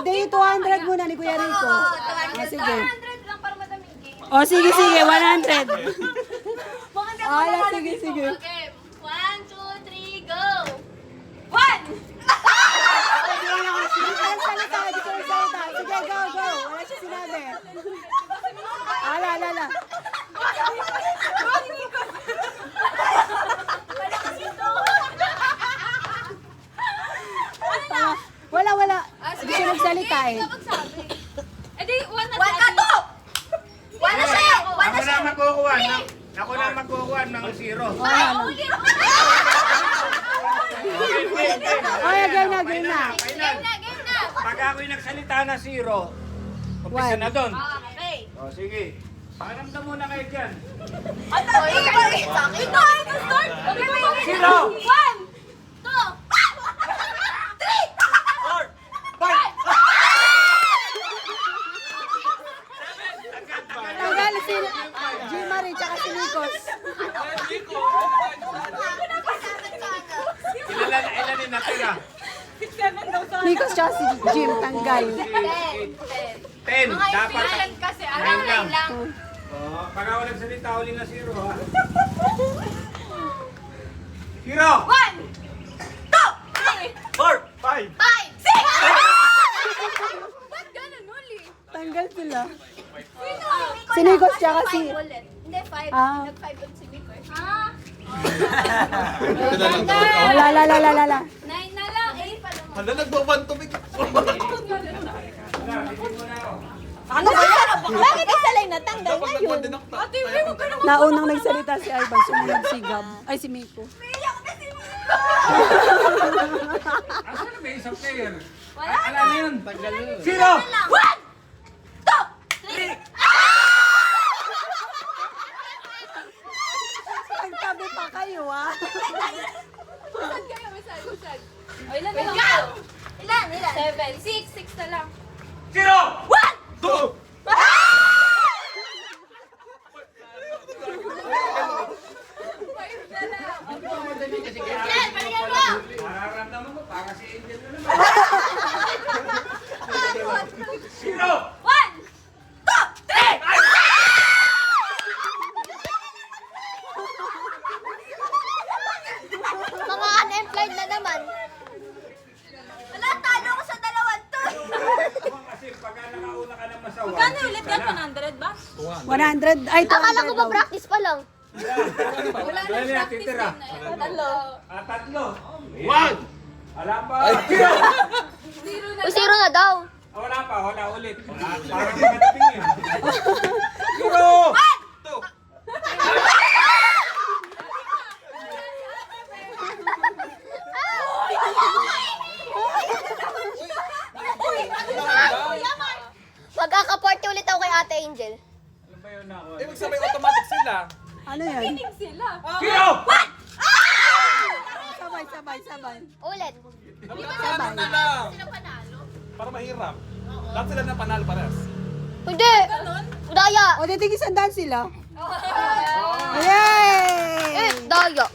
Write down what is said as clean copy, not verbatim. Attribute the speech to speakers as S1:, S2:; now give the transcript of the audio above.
S1: Hindi, 200 muna ni Kuya Rico. Sige.
S2: 100 lang para madaming game.
S1: O, sige, 100. Ala, sige.
S2: Okay, 1, 2, 3, go! 1!
S1: Salita. Sige, go. Wala siya sinabi. Ala. Wala. Hindi siya nagsalita eh.
S2: Eh di, 1 ka to! 1 na siya!
S3: Ako na magkukuha ng 0.
S1: Ay, game na.
S2: Game na!
S3: Pag ako'y nagsalita na 0, umpisa na doon.
S2: Okay.
S3: O, sige. Pakiramdam muna kayo dyan.
S2: Ito, start!
S3: Zero!
S2: 1, 2, 3!
S1: Tagal si G-Marie tsaka si Nikos.
S3: Ilan yung natira?
S1: Nikos tsaka si Jim, tanggal.
S3: 10.
S2: Mga
S3: Dapat.
S2: inspiration kasi, alam lang.
S3: O, pag ako nagsalita, uli na 0, ha? 0!
S2: 1, 2, 3,
S3: 4! 5!
S2: 5, 6! Ba't ganun uli?
S1: Tanggal sila.
S2: Sino?
S1: Si Nikos tsaka si...
S2: Hindi, 5.
S1: Ah.
S2: Nag-5 ulit si Nikos.
S1: Wala.
S2: 9 na lang, 8 pa naman.
S4: Hala, nagbaban tubig.
S2: Ano ba yan? Bakit isa lang natanggal
S4: Dapat
S2: ngayon?
S4: nagpadinakta.
S2: Ate, hindi mo ka naman.
S1: Naunang nagsalita si Ivan, sumunod si Gab. Ay, si Miko.
S2: Iyak na si
S3: Asan na ba isang player?
S2: Wala
S3: Alam mo yun? 0!
S2: 1, 2, 3!
S1: Nagtabi pa kayo, ah.
S2: Usad kayo, usad. O, ilan na lang kayo? Ilan? 7, 6 na lang.
S3: 0!
S2: 1!
S3: 2!
S2: Yan, palingan mo!
S3: Nararamdaman mo, para si Angel na naman. 0!
S2: 1, 2, 3! Mga unemployed na naman. Wala, talo ko sa dalawang to.
S3: Kasi pagka nakauna ka ng masawa.
S2: Kano ulit yan? 100 ba?
S1: 100, ay, 200
S2: Akala ko ba
S1: daw.
S2: practice pa lang?
S3: Wala na titira.
S2: Tatlo.
S3: Tatlo. 1! Wala pa. 0!
S2: O, 0 na daw.
S3: Wala pa, wala ulit. Parang madating yan. 0! 2!
S5: Magkaka-party ulit ako kay Ate Angel.
S3: Ano ba yun na ako?
S4: Ibig sabihin, automatic sila.
S1: Ano yan?
S3: 0!
S1: Sabay.
S5: Ulit.
S4: Sabay na lang. Para mahirap. Lahat sila na panalo pares.
S5: Hindi. Daya.
S1: O, titig isang daan sila. Yay!
S5: Daya.